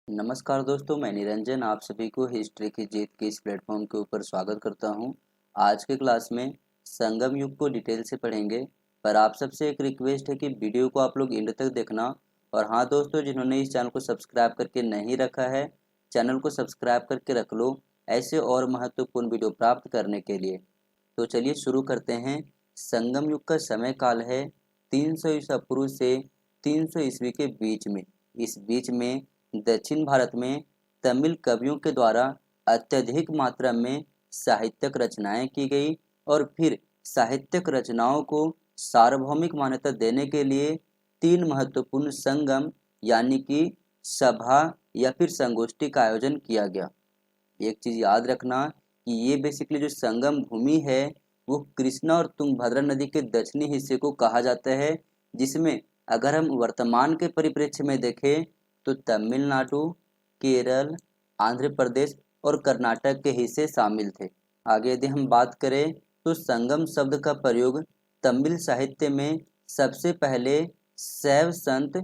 नमस्कार दोस्तों, मैं निरंजन आप सभी को हिस्ट्री की जीत के इस प्लेटफॉर्म के ऊपर स्वागत करता हूं। आज के क्लास में संगम युग को डिटेल से पढ़ेंगे, पर आप सबसे एक रिक्वेस्ट है कि वीडियो को आप लोग एंड तक देखना। और हाँ दोस्तों, जिन्होंने इस चैनल को सब्सक्राइब करके नहीं रखा है, चैनल को सब्सक्राइब करके रख लो ऐसे और महत्वपूर्ण वीडियो प्राप्त करने के लिए। तो चलिए शुरू करते हैं। संगम युग का समय काल है 300 ईसा पूर्व से 300 ईस्वी के बीच में। इस बीच में दक्षिण भारत में तमिल कवियों के द्वारा अत्यधिक मात्रा में साहित्यिक रचनाएं की गई और फिर साहित्यिक रचनाओं को सार्वभौमिक मान्यता देने के लिए 3 महत्वपूर्ण संगम यानी कि सभा या फिर संगोष्ठी का आयोजन किया गया। एक चीज याद रखना कि ये बेसिकली जो संगम भूमि है वो कृष्णा और तुंगभद्रा नदी के दक्षिणी हिस्से को कहा जाता है, जिसमें अगर हम वर्तमान के परिप्रेक्ष्य में देखें तो तमिलनाडु, केरल, आंध्र प्रदेश और कर्नाटक के हिस्से शामिल थे। आगे यदि हम बात करें तो संगम शब्द का प्रयोग तमिल साहित्य में सबसे पहले शैव संत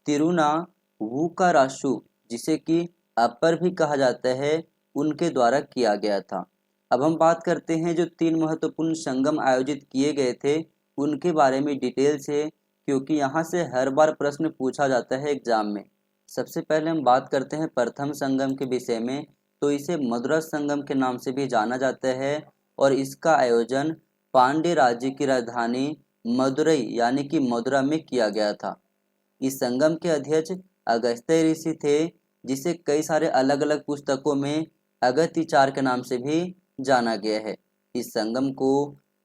तिरुनावुकरासु, जिसे कि अपर भी कहा जाता है, उनके द्वारा किया गया था। अब हम बात करते हैं जो 3 महत्वपूर्ण संगम आयोजित किए गए थे उनके बारे में डिटेल से, क्योंकि यहाँ से हर बार प्रश्न पूछा जाता है एग्जाम में। सबसे पहले हम बात करते हैं प्रथम संगम के विषय में। तो इसे मदुरा संगम के नाम से भी जाना जाता है और इसका आयोजन पांड्य राज्य की राजधानी मदुरई यानी कि मदुरा में किया गया था। इस संगम के अध्यक्ष अगस्त्य ऋषि थे, जिसे कई सारे अलग अलग पुस्तकों में अगस्त्याचार्य के नाम से भी जाना गया है। इस संगम को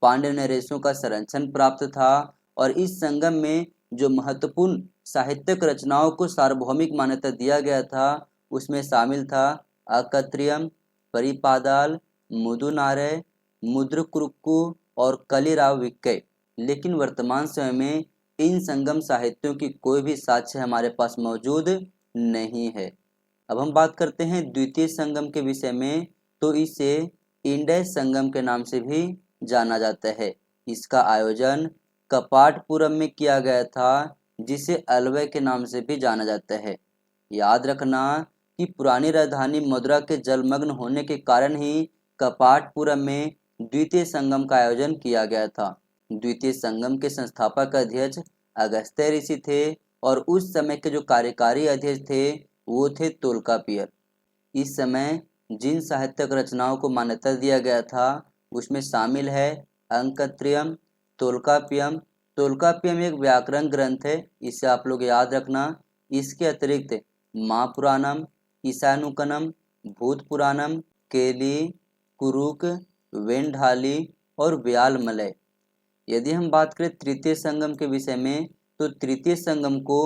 पांड्य नरेशों का संरक्षण प्राप्त था और इस संगम में जो महत्वपूर्ण साहित्यिक रचनाओं को सार्वभौमिक मान्यता दिया गया था उसमें शामिल था अकत्रियम, परिपादाल, मुदुनारे, मुद्रकुरुक्कु और कलिराव विक्कय। लेकिन वर्तमान समय में इन संगम साहित्यों की कोई भी साक्ष्य हमारे पास मौजूद नहीं है। अब हम बात करते हैं द्वितीय संगम के विषय में। तो इसे इंडस संगम के नाम से भी जाना जाता है। इसका आयोजन कपाटपुरम में किया गया था, जिसे अलवय के नाम से भी जाना जाता है। याद रखना कि पुरानी राजधानी मदुरा के जलमग्न होने के कारण ही कपाटपुरम में द्वितीय संगम का आयोजन किया गया था। द्वितीय संगम के संस्थापक अध्यक्ष अगस्त्य ऋषि थे और उस समय के जो कार्यकारी अध्यक्ष थे वो थे तोल्कापियर। इस समय जिन साहित्यिक रचनाओं को मान्यता दिया गया था उसमें शामिल है अंकत्रियम, तोल्कापियम। तोल्कापियम एक व्याकरण ग्रंथ है, इसे आप लोग याद रखना। इसके अतिरिक्त महापुराणम, ईशानुकनम, भूत पुराणम, केली, कुरुक, वेंढाली और व्यालमलय। यदि हम बात करें तृतीय संगम के विषय में तो तृतीय संगम को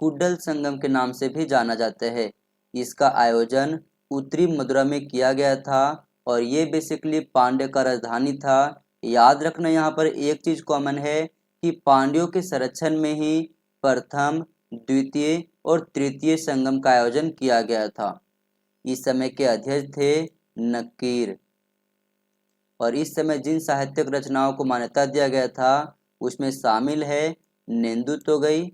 कुड्डल संगम के नाम से भी जाना जाता है। इसका आयोजन उत्तरी मदुरा में किया गया था और ये बेसिकली पांड्य का राजधानी था। याद रखना यहाँ पर एक चीज कॉमन है कि पांड्यों के संरक्षण में ही प्रथम, द्वितीय और तृतीय संगम का आयोजन किया गया था। इस समय के अध्यक्ष थे नकीर और इस समय जिन साहित्यिक रचनाओं को मान्यता दिया गया था उसमें शामिल है नेंदुतोगई,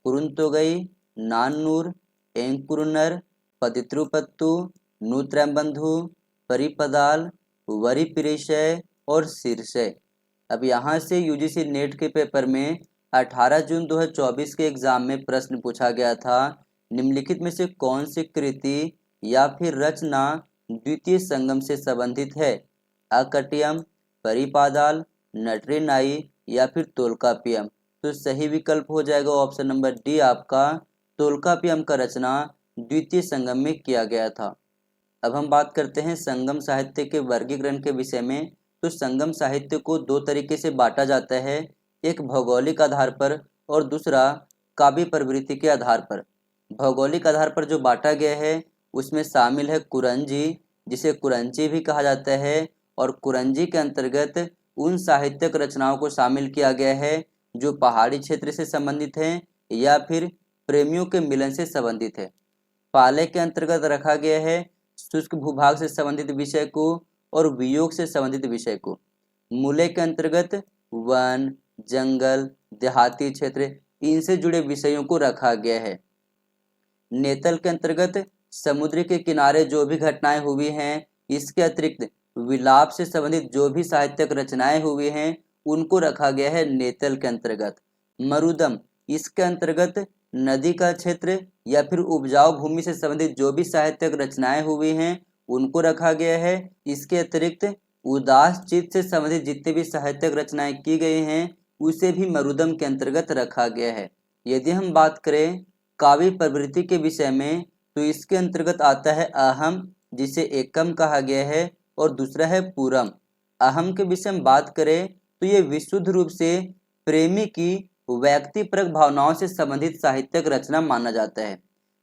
कुरुंतोगई, नान्नूर, एंकुरुनर, पतित्रुपत्तु, नूत्रैम्बंधु, परिपदाल, वरिपिरिशय और शीर्षय। अब यहाँ से यूजीसी नेट के पेपर में 18 जून 2024 के एग्जाम में प्रश्न पूछा गया था, निम्नलिखित में से कौन सी कृति या फिर रचना द्वितीय संगम से संबंधित है? अकटियम, परिपादाल, नटरीनाई या फिर तोल्कापियम। तो सही विकल्प हो जाएगा ऑप्शन नंबर डी आपका, तोल्कापियम का रचना द्वितीय संगम में किया गया था। अब हम बात करते हैं संगम साहित्य के वर्गीकरण के विषय में। तो संगम साहित्य को 2 तरीके से बांटा जाता है, एक भौगोलिक आधार पर और दूसरा काव्य प्रवृत्ति के आधार पर। भौगोलिक आधार पर जो बांटा गया है उसमें शामिल है कुरंजी, जिसे कुरंची भी कहा जाता है, और कुरंजी के अंतर्गत उन साहित्यिक रचनाओं को शामिल किया गया है जो पहाड़ी क्षेत्र से संबंधित हैं या फिर प्रेमियों के मिलन से संबंधित है। पाले के अंतर्गत रखा गया है शुष्क भूभाग से संबंधित विषय को और वियोग से संबंधित विषय को। मूले के अंतर्गत वन, जंगल, देहाती क्षेत्र इनसे जुड़े विषयों को रखा गया है। नेतल के अंतर्गत समुद्र के किनारे जो भी घटनाएं हुई हैं, इसके अतिरिक्त विलाप से संबंधित जो भी साहित्यिक रचनाएं हुई हैं उनको रखा गया है नेतल के अंतर्गत। मरुदम, इसके अंतर्गत नदी का क्षेत्र या फिर उपजाऊ भूमि से संबंधित जो भी साहित्यिक रचनाएं हुई हैं उनको रखा गया है। इसके अतिरिक्त उदास चित्त से संबंधित जितने भी साहित्यिक रचनाएं की गई हैं उसे भी मरुदम के अंतर्गत रखा गया है। यदि हम बात करें काव्य प्रवृत्ति के विषय में तो इसके अंतर्गत आता है अहम, जिसे एकम कहा गया है, और दूसरा है पूरम। अहम के विषय में बात करें तो ये विशुद्ध रूप से प्रेमी की व्यक्तिपरक भावनाओं से संबंधित साहित्यिक रचना माना जाता है।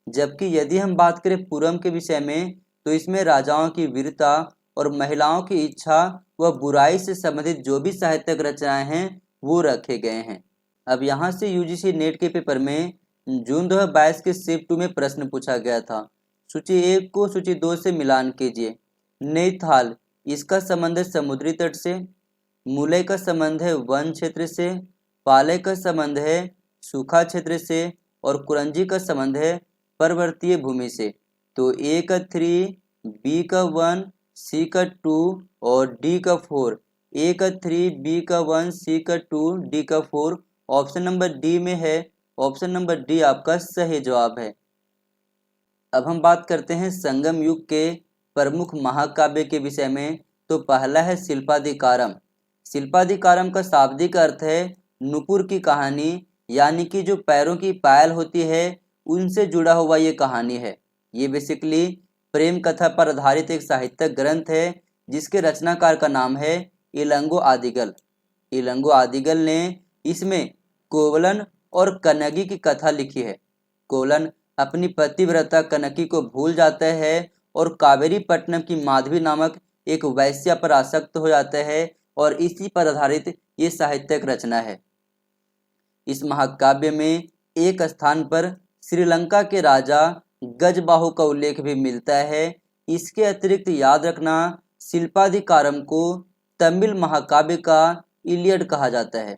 जबकि यदि हम बात करें पूरम के विषय में तो इसमें राजाओं की वीरता और महिलाओं की इच्छा व बुराई से संबंधित जो भी साहित्यिक रचनाएं हैं वो रखे गए हैं। अब यहाँ से यूजीसी नेट के पेपर में जून 2022 के शिफ्ट 2 में प्रश्न पूछा गया था। सूची 1 को सूची 2 से मिलान कीजिए। नैनीताल, इसका संबंध है समुद्री तट से। मूले का संबंध है वन क्षेत्र से। पाले का संबंध है सूखा क्षेत्र से। और कुरंजी का संबंध है पर्वतीय भूमि से। तो ए का 3, बी का 1, सी का 2 और डी का 4। ए का 3, बी का 1, सी का 2, डी का 4 ऑप्शन नंबर डी में है। ऑप्शन नंबर डी आपका सही जवाब है। अब हम बात करते हैं संगम युग के प्रमुख महाकाव्य के विषय में। तो पहला है शिल्पाधिकारम। शिल्पाधिकारम का शाब्दिक अर्थ है नुपुर की कहानी, यानी कि जो पैरों की पायल होती है उनसे जुड़ा हुआ ये कहानी है। ये बेसिकली प्रेम कथा पर आधारित एक साहित्यिक ग्रंथ है जिसके रचनाकार का नाम है इलंगो आदिगल। इलंगो आदिगल ने इसमें कोवलन और कनगी की कथा लिखी है। कोवलन अपनी पतिव्रता कनकी को भूल जाता है और कावेरी पट्टनम की माधवी नामक एक वैश्या पर आसक्त हो जाता है और इसी पर आधारित ये साहित्यिक रचना है। इस महाकाव्य में एक स्थान पर श्रीलंका के राजा गजबाहु का उल्लेख भी मिलता है। इसके अतिरिक्त याद रखना शिल्पाधिकारम को तमिल महाकाव्य का इलियड कहा जाता है।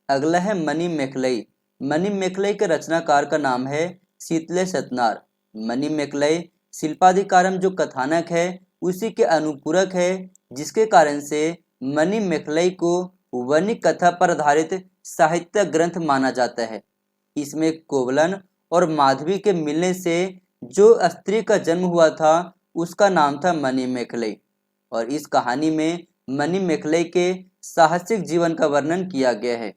अगला है मणिमेखलई। मणिमेखलई के रचनाकार का नाम है शीतले सतनार। मणिमेखलई शिल्पाधिकारम जो कथानक है उसी के अनुपूरक है, जिसके कारण से मणिमेखलई को वणिक कथा पर आधारित साहित्य ग्रंथ माना जाता है। इसमें कोवलन और माधवी के मिलने से जो स्त्री का जन्म हुआ था उसका नाम था मणिमेखलई, और इस कहानी में मणिमेखलई के साहसिक जीवन का वर्णन किया गया है।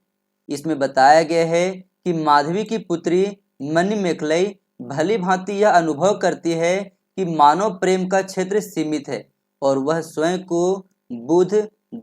इसमें बताया गया है कि माधवी की पुत्री मणिमेखलई भली भांति यह अनुभव करती है कि मानव प्रेम का क्षेत्र सीमित है और वह स्वयं को बुध,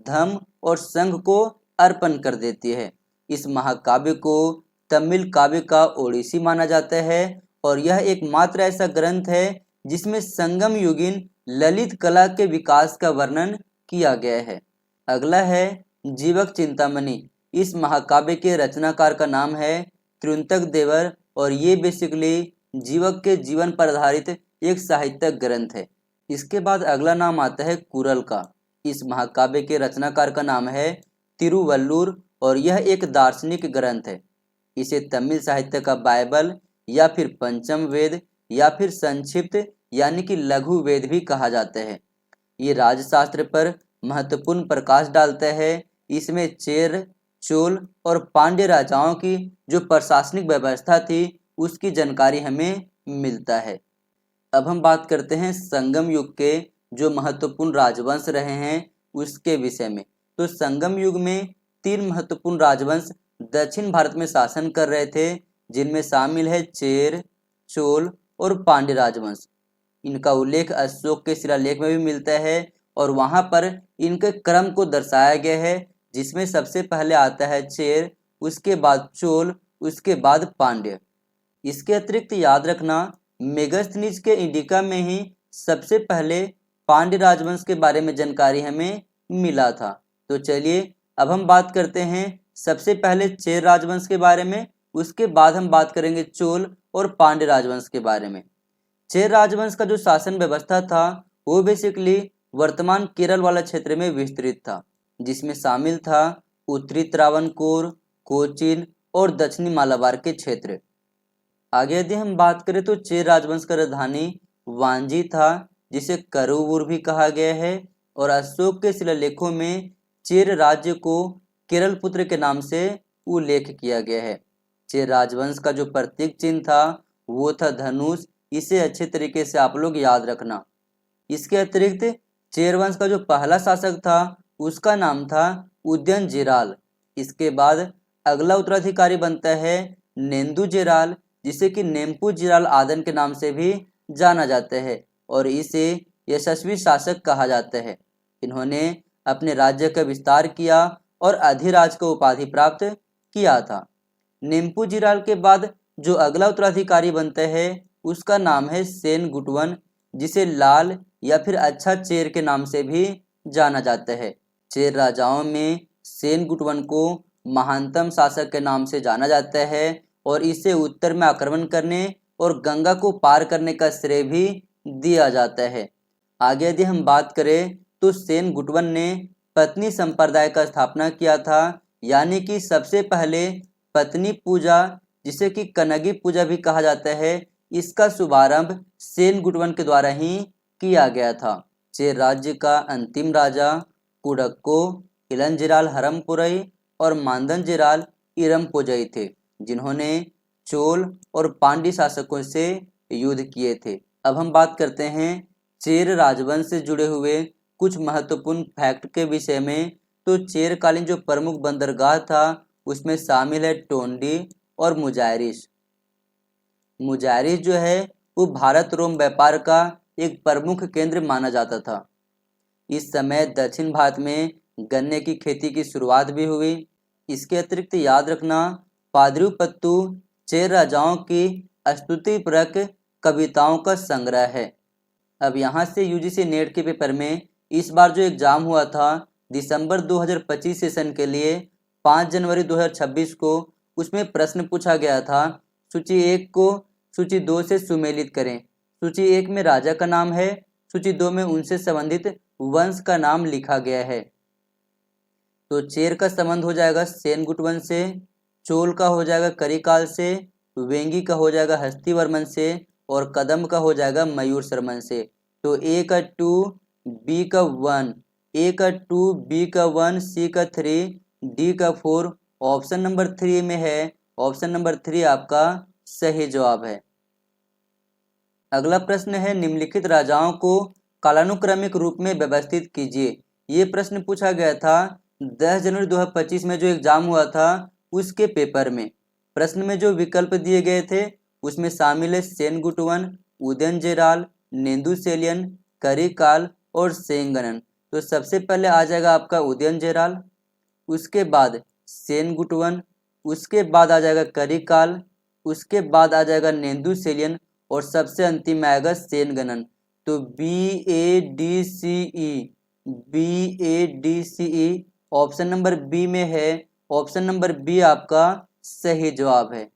धम और संघ को अर्पण कर देती है। इस महाकाव्य को तमिल काव्य का ओडिसी माना जाता है और यह एकमात्र ऐसा ग्रंथ है जिसमें संगम युगीन ललित कला के विकास का वर्णन किया गया है। अगला है जीवक चिंतामणि। इस महाकाव्य के रचनाकार का नाम है त्रिउंतक देवर और ये बेसिकली जीवक के जीवन पर आधारित एक साहित्यिक ग्रंथ है। इसके बाद अगला नाम आता है कुरल का। इस महाकाव्य के रचनाकार का नाम है तिरुवल्लुर और यह एक दार्शनिक ग्रंथ है। इसे तमिल साहित्य का बाइबल या फिर पंचम वेद या फिर संक्षिप्त यानी कि लघु वेद भी कहा जाता है। ये राजशास्त्र पर महत्वपूर्ण प्रकाश डालता है। इसमें चेर, चोल और पांड्य राजाओं की जो प्रशासनिक व्यवस्था थी उसकी जानकारी हमें मिलता है। अब हम बात करते हैं संगम युग के जो महत्वपूर्ण राजवंश रहे हैं उसके विषय में। तो संगम युग में 3 महत्वपूर्ण राजवंश दक्षिण भारत में शासन कर रहे थे, जिनमें शामिल है चेर, चोल और पांड्य राजवंश। इनका उल्लेख अशोक के शिलालेख में भी मिलता है और वहां पर इनके क्रम को दर्शाया गया है, जिसमें सबसे पहले आता है चेर, उसके बाद चोल, उसके बाद पांड्य। इसके अतिरिक्त याद रखना मेगास्थनीज के इंडिका में ही सबसे पहले पांड्य राजवंश के बारे में जानकारी हमें मिला था। तो चलिए अब हम बात करते हैं सबसे पहले चेर राजवंश के बारे में, उसके बाद हम बात करेंगे चोल और पांड्य राजवंश के बारे में। चेर राजवंश का जो शासन व्यवस्था था वो बेसिकली वर्तमान केरल वाला क्षेत्र में विस्तृत था, जिसमें शामिल था उत्तरी त्रावणकोर, कोचीन और दक्षिणी मालाबार के क्षेत्र। आगे यदि हम बात करें तो चेर राजवंश का राजधानी वांजी था, जिसे करूवुर भी कहा गया है, और अशोक के शिलालेखों में चेर राज्य को केरल पुत्र के नाम से उल्लेख किया गया है। चेर राजवंश का जो प्रतीक चिन्ह था वो था धनुष। इसे अच्छे तरीके से आप लोग याद रखना। इसके अतिरिक्त चेर वंश का जो पहला शासक था उसका नाम था उदयनजिराल। इसके बाद अगला उत्तराधिकारी बनता है नेंदुजेराल, जिसे कि नेम्पुजिराल आदन के नाम से भी जाना जाता है, और इसे यशस्वी शासक कहा जाता है। इन्होंने अपने राज्य का विस्तार किया और अधिराज का उपाधि प्राप्त किया था। नेम्पुजिराल के बाद जो अगला उत्तराधिकारी बनता है उसका नाम है सेनगुटवन, जिसे लाल या फिर अच्छा चेर के नाम से भी जाना जाता है। चेर राजाओं में सेनगुटवन को महानतम शासक के नाम से जाना जाता है, और इसे उत्तर में आक्रमण करने और गंगा को पार करने का श्रेय भी दिया जाता है। आगे यदि हम बात करें तो सेनगुटवन ने पत्नी संप्रदाय का स्थापना किया था, यानी कि सबसे पहले पत्नी पूजा, जिसे कि कनगी पूजा भी कहा जाता है, इसका शुभारंभ सेनगुटवन के द्वारा ही किया गया था। चेर राज्य का अंतिम राजा कुडक्को, इलंजिराल हरमपुरई और मांदनजिराल इरमपोजई थे, जिन्होंने चोल और पांड्य शासकों से युद्ध किए थे। अब हम बात करते हैं चेर राजवंश से जुड़े हुए कुछ महत्वपूर्ण फैक्ट के विषय में। तो चेरकालीन जो प्रमुख बंदरगाह था उसमें शामिल है टोंडी और मुजायरिश। मुजायरिश जो है वो भारत रोम व्यापार का एक प्रमुख केंद्र माना जाता था। इस समय दक्षिण भारत में गन्ने की खेती की शुरुआत भी हुई। इसके अतिरिक्त याद रखना पादरुपत्तु चेर राजाओं की स्तुतिपरक कविताओं का संग्रह है। अब यहाँ से यूजीसी नेट के पेपर में इस बार जो एग्जाम हुआ था दिसंबर 2025 सेशन के लिए 5 जनवरी 2026 को, उसमें प्रश्न पूछा गया था सूची 1 को सूची 2 से सुमेलित करें। सूची 1 में राजा का नाम है, सूची 2 में उनसे संबंधित वंश का नाम लिखा गया है। तो चेर का संबंध हो जाएगा सेनगुटवन से, चोल का हो जाएगा करिकाल से, वेंगी का हो जाएगा हस्तिवर्मन से, और कदम्ब का हो जाएगा मयूर शर्मन से। तो ए का 2, बी का 1, ए का 2, बी का 1, सी का 3, डी का 4, ऑप्शन नंबर 3 में है। ऑप्शन नंबर 3 आपका सही जवाब है। अगला प्रश्न है निम्नलिखित राजाओं को कालानुक्रमिक रूप में व्यवस्थित कीजिए। ये प्रश्न पूछा गया था 10 जनवरी 2025 में जो एग्जाम हुआ था उसके पेपर में। प्रश्न में जो विकल्प दिए गए थे उसमें शामिल है सेनगुटवन, उदयनजिराल, नेंदुसेलियन, करिकाल और सेंगनन। तो सबसे पहले आ जाएगा आपका उदयनजिराल, उसके बाद सेनगुटवन, उसके बाद आ जाएगा करिकाल, उसके बाद आ जाएगा नेंदुसेलियन, और सबसे अंतिम में आएगा सेनगनन। तो BADCE ऑप्शन नंबर बी में है। ऑप्शन नंबर बी आपका सही जवाब है।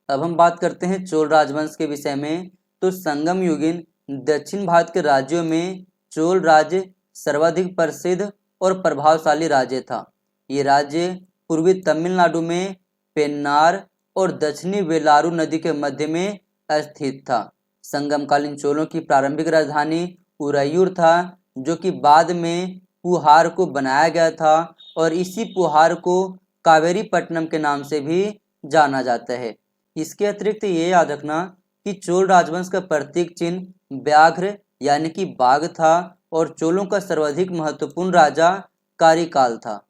अब हम बात करते हैं चोल राजवंश के विषय में। तो संगम युगीन दक्षिण भारत के राज्यों में चोल राज्य सर्वाधिक प्रसिद्ध और प्रभावशाली राज्य था। ये राज्य पूर्वी तमिलनाडु में पेन्नार और दक्षिणी वेलारू नदी के मध्य में स्थित था। संगमकालीन चोलों की प्रारंभिक राजधानी उरैयूर था, जो कि बाद में पुहार को बनाया गया था, और इसी पुहार को कावेरी पट्टनम के नाम से भी जाना जाता है। इसके अतिरिक्त ये याद रखना कि चोल राजवंश का प्रतीक चिन्ह व्याघ्र यानी कि बाघ था, और चोलों का सर्वाधिक महत्वपूर्ण राजा कारिकाल था।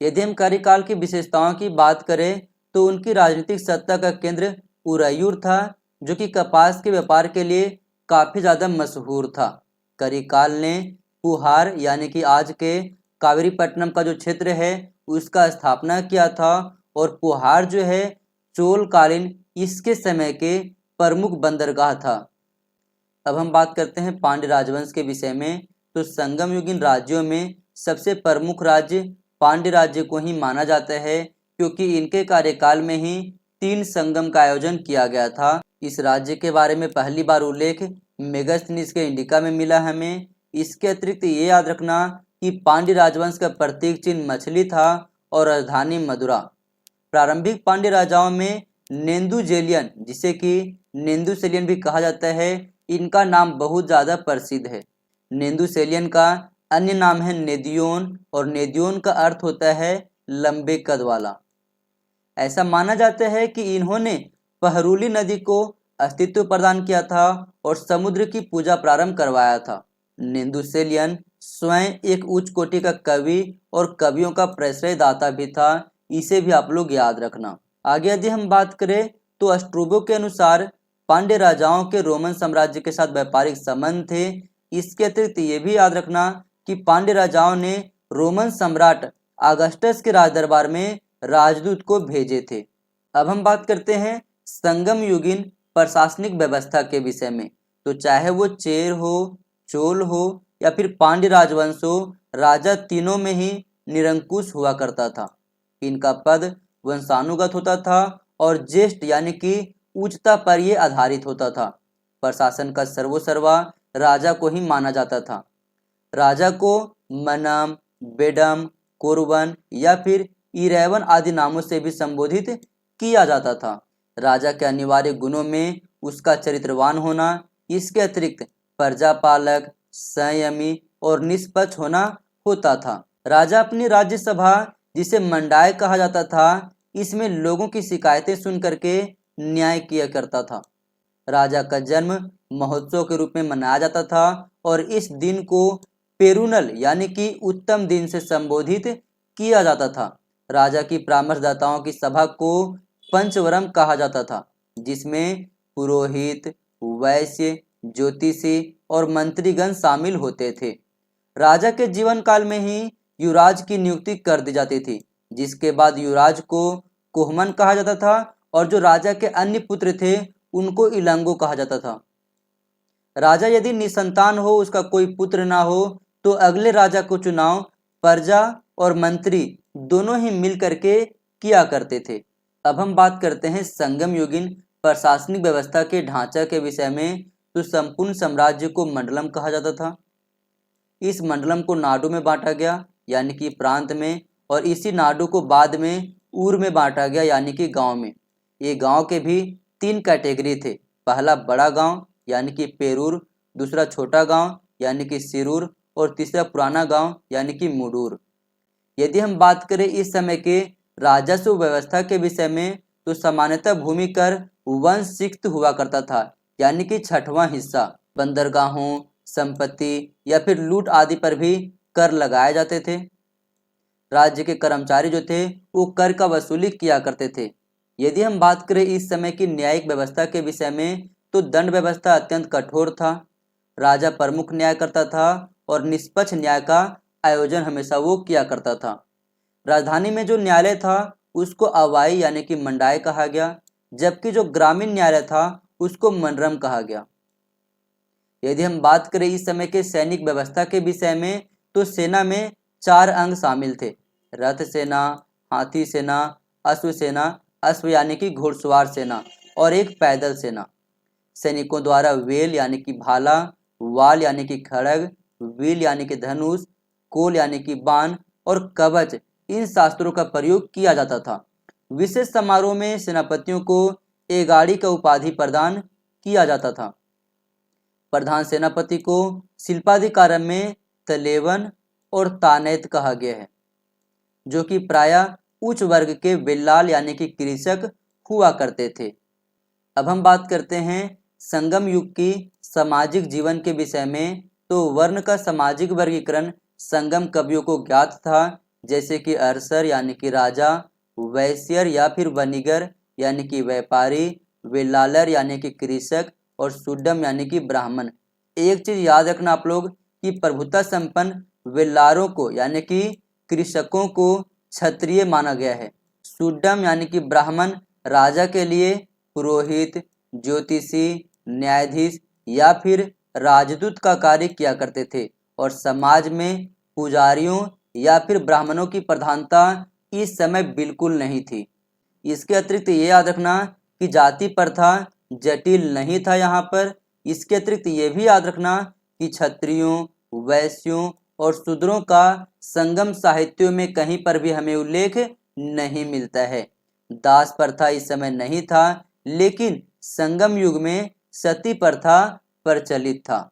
यदि हम कारिकाल की विशेषताओं की बात करें तो उनकी राजनीतिक सत्ता का केंद्र उरैयूर था, जो कि कपास के व्यापार के लिए काफी ज्यादा मशहूर था। करिकाल ने पुहार यानी कि आज के कावेरीपट्टनम का जो क्षेत्र है उसका स्थापना किया था, और पुहार जो है चोल कालीन इसके समय के प्रमुख बंदरगाह था। अब हम बात करते हैं पांड्य राजवंश के विषय में। तो संगम युगीन राज्यों में सबसे प्रमुख राज्य पांड्य राज्य को ही माना जाता है, क्योंकि इनके कार्यकाल में ही 3 संगम का आयोजन किया गया था। इस राज्य के बारे में पहली बार उल्लेख मेगास्थनीज के इंडिका में मिला हमें। इसके अतिरिक्त ये याद रखना कि पांड्य राजवंश का प्रतीक चिन्ह मछली था और राजधानी मदुरा। प्रारंभिक पांड्य राजाओं में नेंदुजेलियन, जिसे कि नेंदुसेलियन भी कहा जाता है, इनका नाम बहुत ज़्यादा प्रसिद्ध है। नेंदुसेलियन का अन्य नाम है नेदियोन, और नेदियोन का अर्थ होता है लंबे कद वाला। ऐसा माना जाता है कि इन्होंने पहरुली नदी को अस्तित्व प्रदान किया था और समुद्र की पूजा प्रारंभ करवाया था। नेंदुसेलियन स्वयं एक उच्च कोटि का कवि और कवियों का प्रश्रयदाता भी था, इसे भी आप लोग याद रखना। आगे यदि हम बात करें तो स्ट्रूबो के अनुसार पांड्य राजाओं के रोमन साम्राज्य के साथ व्यापारिक संबंध थे। इसके अतिरिक्त ये भी याद रखना कि पांड्य राजाओं ने रोमन सम्राट अगस्टस के राजदरबार में राजदूत को भेजे थे। अब हम बात करते हैं संगम युगीन प्रशासनिक व्यवस्था के विषय में। तो चाहे वो चेर हो, चोल हो या फिर पांड्य राजवंश हो, राजा तीनों में ही निरंकुश हुआ करता था। इनका पद वंशानुगत होता था और ज्येष्ठ यानी कि उच्चता पर यह आधारित होता था। प्रशासन का सर्वोसर्वा राजा को ही माना जाता था। राजा को मनम, बेडम, कोरवन या फिर इरेवन आदि नामों से भी संबोधित किया जाता था। राजा के अनिवार्य गुणों में उसका चरित्रवान होना, इसके अतिरिक्त प्रजापालक, संयमी और निष्पक्ष होना होता था। राजा अपनी राज्यसभा, जिसे मंडाय कहा जाता था, इसमें लोगों की शिकायतें सुन करके न्याय किया करता था। राजा का जन्म महोत्सव के रूप में मनाया जाता था और इस दिन को पेरुनल यानी कि उत्तम दिन से संबोधित किया जाता था। राजा की परामर्शदाताओं की सभा को पंचवरम कहा जाता था, जिसमें पुरोहित, वैश्य, ज्योतिषी और मंत्रीगण शामिल होते थे। राजा के जीवन काल में ही युवराज की नियुक्ति कर दी जाती थी, जिसके बाद युवराज को कोहमन कहा जाता था और जो राजा के अन्य पुत्र थे उनको इलंगो कहा जाता था। राजा यदि निसंतान हो, उसका कोई पुत्र ना हो, तो अगले राजा को चुनाव प्रजा और मंत्री दोनों ही मिल करके किया करते थे। अब हम बात करते हैं संगम युगीन प्रशासनिक व्यवस्था के ढांचा के विषय में। तो संपूर्ण साम्राज्य को मंडलम कहा जाता था। इस मंडलम को नाडु में बांटा गया यानी कि प्रांत में, और इसी नाडु को बाद में ऊर में बांटा गया यानी कि गांव में। ये गांव के भी 3 कैटेगरी थे। पहला बड़ा गांव यानी कि पेरूर, दूसरा छोटा गांव यानी कि सिरूर और तीसरा पुराना गांव यानी कि मुडूर। यदि हम बात करें इस समय के राजस्व व्यवस्था के विषय में, तो सामान्यतः भूमि कर 1/6 हुआ करता था यानी कि 6वां हिस्सा। बंदरगाहों, संपत्ति या फिर लूट आदि पर भी कर लगाए जाते थे। राज्य के कर्मचारी जो थे वो कर का वसूली किया करते थे। यदि हम बात करें इस समय की न्यायिक व्यवस्था के विषय में, तो दंड व्यवस्था अत्यंत कठोर था। राजा प्रमुख न्याय करता था और निष्पक्ष न्याय का आयोजन हमेशा वो किया करता था। राजधानी में जो न्यायालय था उसको अवाई यानी कि मंडाय कहा गया, जबकि जो ग्रामीण न्यायालय था उसको मनरम कहा गया। यदि हम बात करें इस समय के सैनिक व्यवस्था के विषय में, तो सेना में 4 अंग शामिल थे। रथ सेना, हाथी सेना, अश्व सेना, अश्व यानी कि घुड़सवार सेना, और एक पैदल सेना। सैनिकों द्वारा वेल यानी कि भाला, वाल यानी कि खड़ग, वील यानी कि धनुष, कोल यानी कि बाण और कवच, इन शास्त्रों का प्रयोग किया जाता था। विशेष समारोह में सेनापतियों को एगाड़ी का उपाधि प्रदान किया जाता था। प्रधान सेनापति को शिल्पाधिकारम में तलेवन और तानैत कहा गया है, जो कि प्रायः उच्च वर्ग के बिल्लाल यानी कि कृषक हुआ करते थे। अब हम बात करते हैं संगम युग की सामाजिक जीवन के विषय में। तो वर्ण का सामाजिक वर्गीकरण संगम कवियों को ज्ञात था, जैसे कि अरसर यानी कि राजा, वैश्यर या फिर वनिगर यानी कि व्यापारी, वेलालर यानी कि कृषक और सुड्डम यानी कि ब्राह्मण। एक चीज याद रखना आप लोग कि प्रभुता संपन्न वेलारों को यानी कि कृषकों को क्षत्रिय माना गया है। सुड्डम यानी कि ब्राह्मण राजा के लिए पुरोहित, ज्योतिषी, न्यायाधीश या फिर राजदूत का कार्य किया करते थे, और समाज में पुजारियों या फिर ब्राह्मणों की प्रधानता इस समय बिल्कुल नहीं थी। इसके अतिरिक्त ये याद रखना कि जाति प्रथा जटिल नहीं था यहाँ पर। इसके अतिरिक्त ये भी याद रखना कि क्षत्रियों, वैश्यों और शूद्रों का संगम साहित्यों में कहीं पर भी हमें उल्लेख नहीं मिलता है। दास प्रथा इस समय नहीं था, लेकिन संगम युग में सती प्रथा प्रचलित था।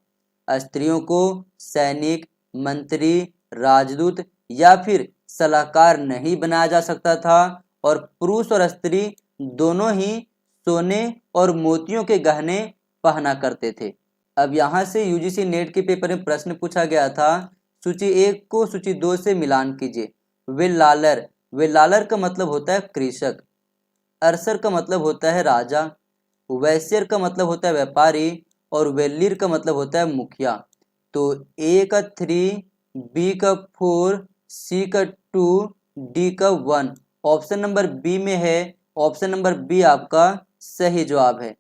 स्त्रियों को सैनिक, मंत्री, राजदूत या फिर सलाहकार नहीं बनाया जा सकता था और पुरुष और स्त्री दोनों ही सोने और मोतियों के गहने पहना करते थे। अब यहाँ से यूजीसी नेट के पेपर में प्रश्न पूछा गया था, सूची 1 को सूची 2 से मिलान कीजिए। वेलालर का मतलब होता है कृषक, अरसर का मतलब होता है राजा, वैश्यर का मतलब होता है व्यापारी और वेल्लीर का मतलब होता है मुखिया। तो ए का 3, बी का 4, सी का 2, डी का 1, ऑप्शन नंबर बी में है। ऑप्शन नंबर बी आपका सही जवाब है।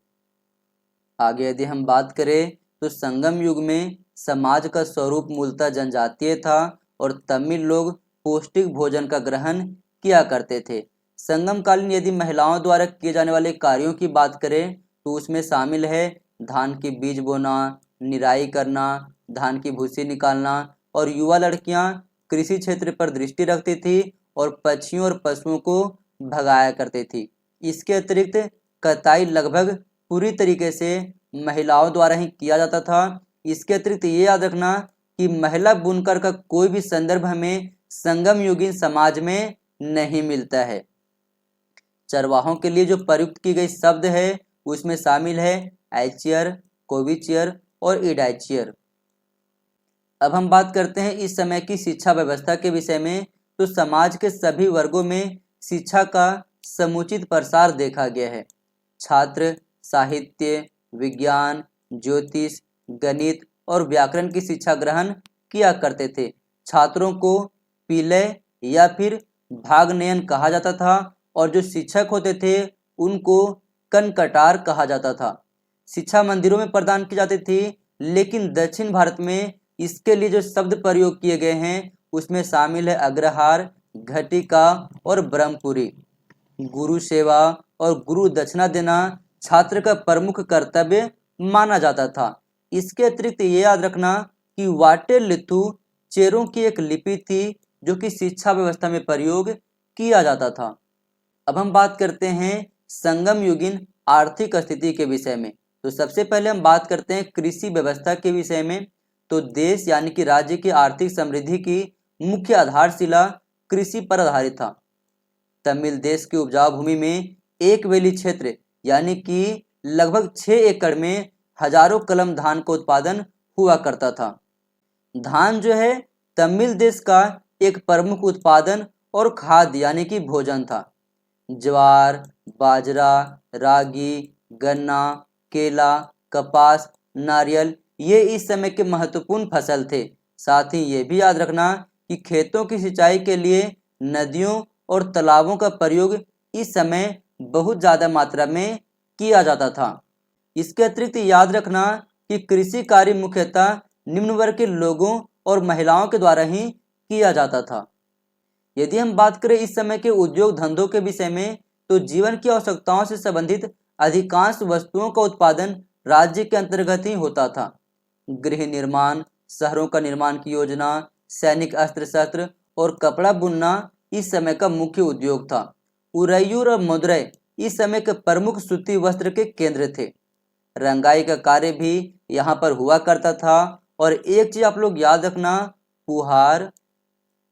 आगे यदि हम बात करें तो संगम युग में समाज का स्वरूप मूलतः जनजातीय था और तमिल लोग पौष्टिक भोजन का ग्रहण किया करते थे। संगम कालीन यदि महिलाओं द्वारा किए जाने वाले कार्यों की बात करें तो उसमें शामिल है धान के बीज बोना, निराई करना, धान की भूसी निकालना और युवा लड़कियां कृषि क्षेत्र पर दृष्टि रखती थी और पक्षियों और पशुओं को भगाया करती थी। इसके अतिरिक्त कताई लगभग पूरी तरीके से महिलाओं द्वारा ही किया जाता था। इसके अतिरिक्त ये याद रखना कि महिला बुनकर का कोई भी संदर्भ हमें संगम युगीन समाज में नहीं मिलता है। चरवाहों के लिए जो प्रयुक्त की गई शब्द है उसमें शामिल है एचियर, कोविचियर और इडाइचियर। अब हम बात करते हैं इस समय की शिक्षा व्यवस्था के विषय में। तो समाज के सभी वर्गों में शिक्षा का समुचित प्रसार देखा गया है। छात्र साहित्य, विज्ञान, ज्योतिष, गणित और व्याकरण की शिक्षा ग्रहण किया करते थे। छात्रों को पीलय या फिर भागनयन कहा जाता था और जो शिक्षक होते थे उनको कनकटार कहा जाता था। शिक्षा मंदिरों में प्रदान की जाती थी, लेकिन दक्षिण भारत में इसके लिए जो शब्द प्रयोग किए गए हैं उसमें शामिल है अग्रहार, घटिका और ब्रह्मपुरी। गुरु सेवा और गुरु दक्षिणा देना छात्र का प्रमुख कर्तव्य माना जाता था। इसके अतिरिक्त ये याद रखना कि वाटेलिथु चेरों की एक लिपि थी जो कि शिक्षा व्यवस्था में प्रयोग किया जाता था। अब हम बात करते हैं संगम युगीन आर्थिक स्थिति के विषय में। तो सबसे पहले हम बात करते हैं कृषि व्यवस्था के विषय में। तो देश यानी कि राज्य की आर्थिक समृद्धि की मुख्य आधारशिला कृषि पर आधारित था। तमिल देश की उपजाऊ भूमि में एक वेली क्षेत्र यानी कि लगभग 6 एकड़ में हजारों कलम धान का उत्पादन हुआ करता था। धान जो है तमिल देश का एक प्रमुख उत्पादन और खाद्य यानी कि भोजन था। ज्वार, बाजरा, रागी, गन्ना, केला, कपास, नारियल ये इस समय के महत्वपूर्ण फसल थे। साथ ही ये भी याद रखना कि खेतों की सिंचाई के लिए नदियों और तालाबों का प्रयोग इस समय बहुत ज़्यादा मात्रा में किया जाता था। इसके अतिरिक्त याद रखना कि कृषि कार्य मुख्यतः निम्न वर्ग के लोगों और महिलाओं के द्वारा ही किया जाता था। यदि हम बात करें इस समय के उद्योग धंधों के विषय में तो जीवन की आवश्यकताओं से संबंधित अधिकांश वस्तुओं का उत्पादन राज्य के अंतर्गत ही होता था। गृह निर्माण, शहरों का निर्माण की योजना, सैनिक अस्त्र शस्त्र और कपड़ा बुनना इस समय का मुख्य उद्योग था। उरैयूर और मदुरै इस समय के प्रमुख सूती वस्त्र के केंद्र थे। रंगाई का कार्य भी यहाँ पर हुआ करता था। और एक चीज आप लोग याद रखना, पुहार,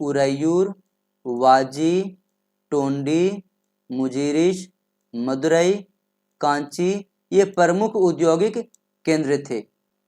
उरैयूर, वाजी, टोंडी, मुजीरिश, मदुरई, कांची ये प्रमुख औद्योगिक केंद्र थे।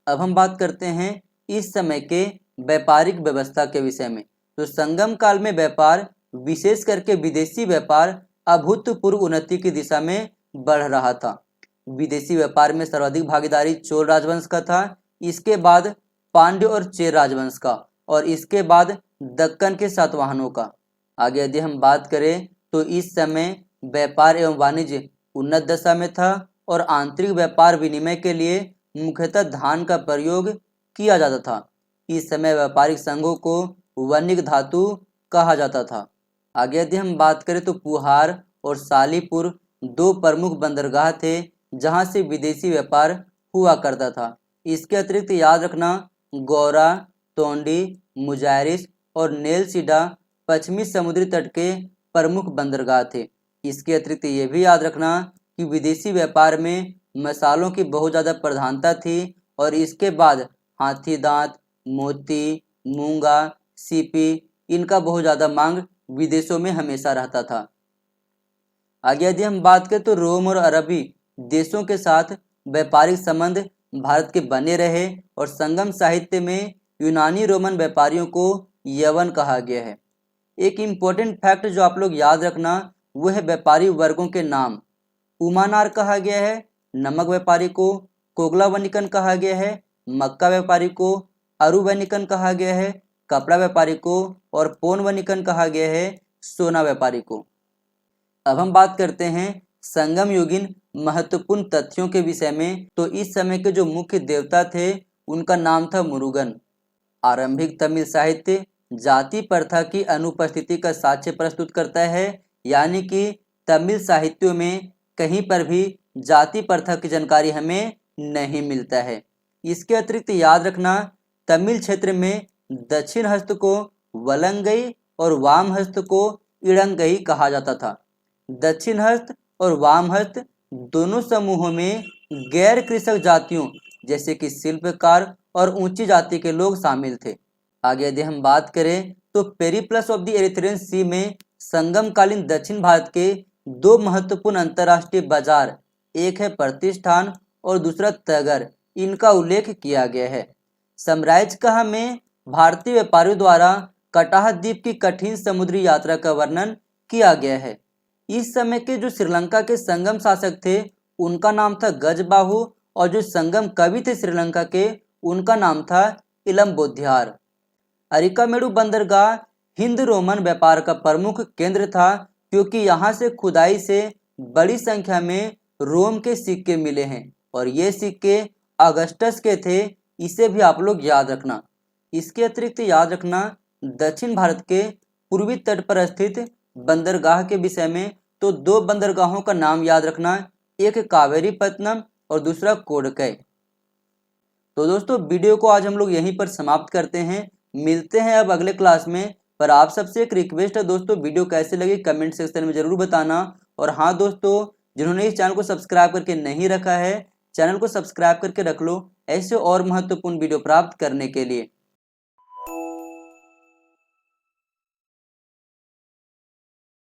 अब हम बात करते हैं इस समय के व्यापारिक व्यवस्था के विषय में। तो संगम काल में व्यापार विशेष करके विदेशी व्यापार अभूतपूर्व उन्नति की दिशा में बढ़ रहा था। विदेशी व्यापार में सर्वाधिक भागीदारी चोल राजवंश का था, इसके बाद पांड्य और चेर राजवंश का और इसके बाद दक्कन के सातवाहनों का। आगे यदि हम बात करें तो इस समय व्यापार एवं वाणिज्य उन्नत दशा में था और आंतरिक व्यापार विनिमय के लिए मुख्यतः धान का प्रयोग किया जाता था। इस समय व्यापारिक संघों को वणिक धातु कहा जाता था। आगे यदि हम बात करें तो पुहार और सालीपुर दो प्रमुख बंदरगाह थे जहां से विदेशी व्यापार हुआ करता था। इसके अतिरिक्त याद रखना गौरा, तोंडी, मुजारिस और नेलसीडा पश्चिमी समुद्री तट के प्रमुख बंदरगाह थे। इसके अतिरिक्त ये भी याद रखना कि विदेशी व्यापार में मसालों की बहुत ज़्यादा प्रधानता थी और इसके बाद हाथी दांत, मोती, मूंगा, सीपी, इनका बहुत ज़्यादा मांग विदेशों में हमेशा रहता था। आगे यदि हम बात करें तो रोम और अरबी देशों के साथ व्यापारिक संबंध भारत के बने रहे और संगम साहित्य में यूनानी रोमन व्यापारियों को यवन कहा गया है। एक इम्पोर्टेंट फैक्ट जो आप लोग याद रखना वो है व्यापारी वर्गों के नाम। उमानार कहा गया है नमक व्यापारी को, कोगला वनिकन कहा गया है मक्का व्यापारी को, अरु वनिकन कहा गया है कपड़ा व्यापारी को और पोन वनिकन कहा गया है सोना व्यापारी को। अब हम बात करते हैं संगम युगीन महत्वपूर्ण तथ्यों के विषय में। तो इस समय के जो मुख्य देवता थे उनका नाम था मुरुगन। आरंभिक तमिल साहित्य जाति प्रथा की अनुपस्थिति का साक्ष्य प्रस्तुत करता है, यानी कि तमिल साहित्यों में कहीं पर भी जाति प्रथा की जानकारी हमें नहीं मिलता है। इसके अतिरिक्त याद रखना तमिल क्षेत्र में दक्षिण हस्त को वलंगई और वाम हस्त को इड़ंगई कहा जाता था। दक्षिण हस्त और वाम हस्त दोनों समूहों में गैर कृषक जातियों जैसे कि शिल्पकार और ऊंची जाति के लोग शामिल थे। आगे यदि हम बात करें तो पेरिप्लस ऑफ द एरिथ्रियन सी में संगमकालीन दक्षिण भारत के दो महत्वपूर्ण अंतर्राष्ट्रीय बाजार, एक है प्रतिष्ठान और दूसरा तगर, इनका उल्लेख किया गया है। साम्राज्यकाल में भारतीय व्यापारियों द्वारा कटाह द्वीप की कठिन समुद्री यात्रा का वर्णन किया गया है। इस समय के जो श्रीलंका के संगम शासक थे उनका नाम था गजबाहु और जो संगम कवि थे श्रीलंका के उनका नाम था इलम्बोध्यार। अरिकामेडु बंदरगाह हिंद रोमन व्यापार का प्रमुख केंद्र था क्योंकि यहाँ से खुदाई से बड़ी संख्या में रोम के सिक्के मिले हैं और ये सिक्के अगस्टस के थे, इसे भी आप लोग याद रखना। इसके अतिरिक्त याद रखना दक्षिण भारत के पूर्वी तट पर स्थित बंदरगाह के विषय में। तो दो बंदरगाहों का नाम याद रखना, एक कावेरीपत्तनम और दूसरा कोडकई। तो दोस्तों वीडियो को आज हम लोग यहीं पर समाप्त करते हैं, मिलते हैं अब अगले क्लास में। पर आप सबसे एक रिक्वेस्ट है दोस्तों, वीडियो कैसे लगी कमेंट सेक्शन में जरूर बताना। और हाँ दोस्तों, जिन्होंने इस चैनल को सब्सक्राइब करके नहीं रखा है, चैनल को सब्सक्राइब करके रख लो ऐसे और महत्वपूर्ण वीडियो प्राप्त करने के लिए।